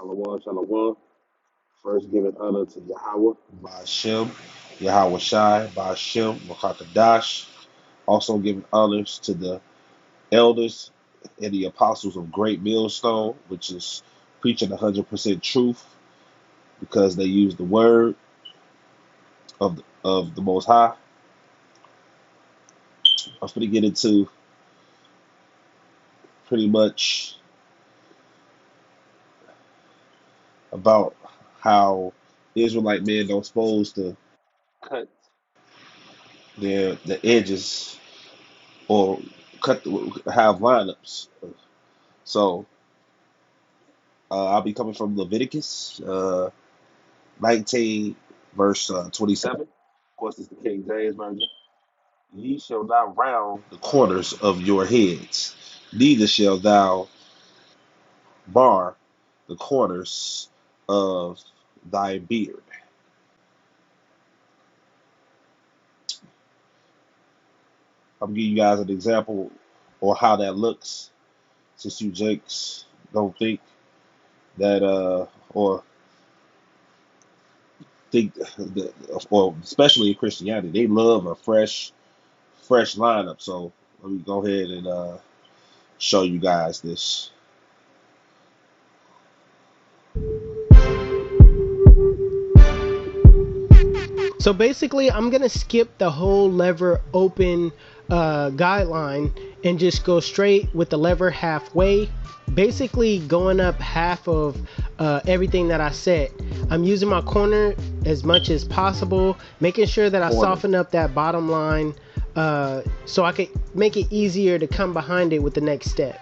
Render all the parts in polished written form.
Shalom, shalom. First, giving honor to Yahweh, Ba'ashem, Yahweh Shai, Ba'ashem, Makakadash. Also giving honors to the elders and the apostles of Great Millstone, which is preaching 100% truth because they use the word of the Most High. I'm going to get into pretty much about how Israelite men don't supposed to cut the edges or have lineups. So I'll be coming from Leviticus 19, verse 27. Of course, it's the King James Version. Ye shall not round the corners of your heads, neither shall thou bar the corners of thy beard. I'm giving you guys an example or how that looks, since you Jakes don't think that or think that, or especially in Christianity, they love a fresh lineup. So let me go ahead and show you guys this. So basically, I'm going to skip the whole lever open guideline and just go straight with the lever halfway. Basically going up half of everything that I set. I'm using my corner as much as possible, making sure that I soften up that bottom line so I could make it easier to come behind it with the next step.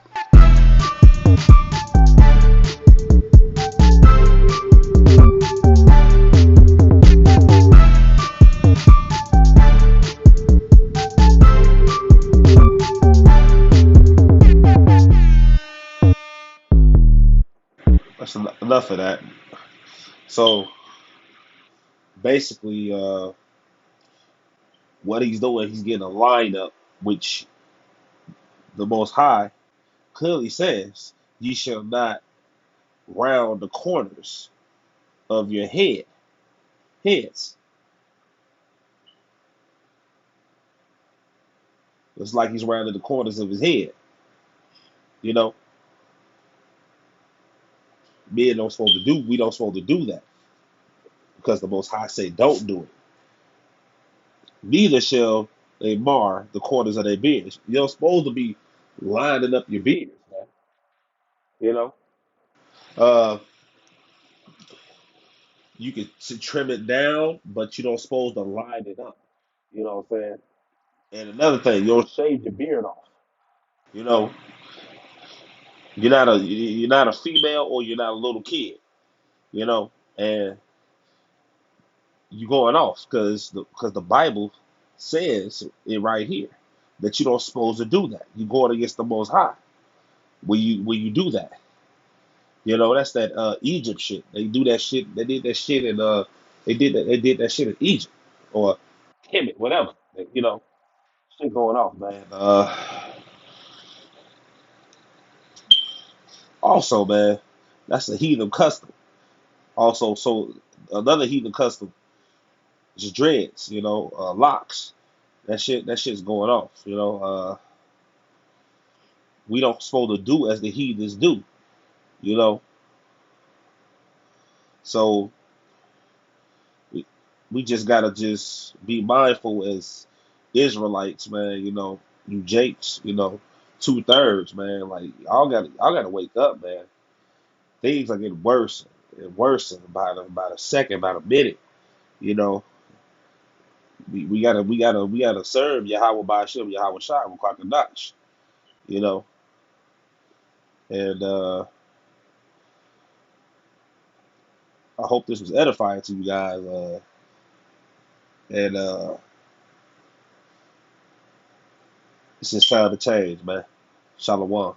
That's enough of that. So basically, what he's doing, he's getting a lineup, which the Most High clearly says, "Ye shall not round the corners of your heads." It's like he's rounding the corners of his head. You know, men don't supposed to do. We don't supposed to do that because the Most High say, "Don't do it." Neither shall they mar the corners of their beards. You're supposed to be lining up your beards, man. You know, uh, you can trim it down, but you don't supposed to line it up. You know what I'm saying? And another thing, you don't shave your beard off. You know, you're not a female or you're not a little kid. You know, and you going off because the Bible says it right here that you don't supposed to do that. You going against the Most High when you do that. You know, that's that Egypt shit. They do that shit. They did that shit in they did that shit in Egypt or Kemet, whatever. You know, shit going off, man. Also, man, that's a heathen custom. Also, so another heathen custom is dreads. You know, locks. That shit's going off. You know, we don't supposed to do as the heathens do. You know, so we, we just gotta just be mindful as Israelites, man. You know, you Jakes, 2/3, man. Like y'all gotta wake up, man. Things are getting worse and worse about a second, about a minute. You know, we gotta serve Yahweh Ba'ashem, Yahweh Shai, Notch. You know, and I hope this was edifying to you guys. And it's just time to change, man. Shalom.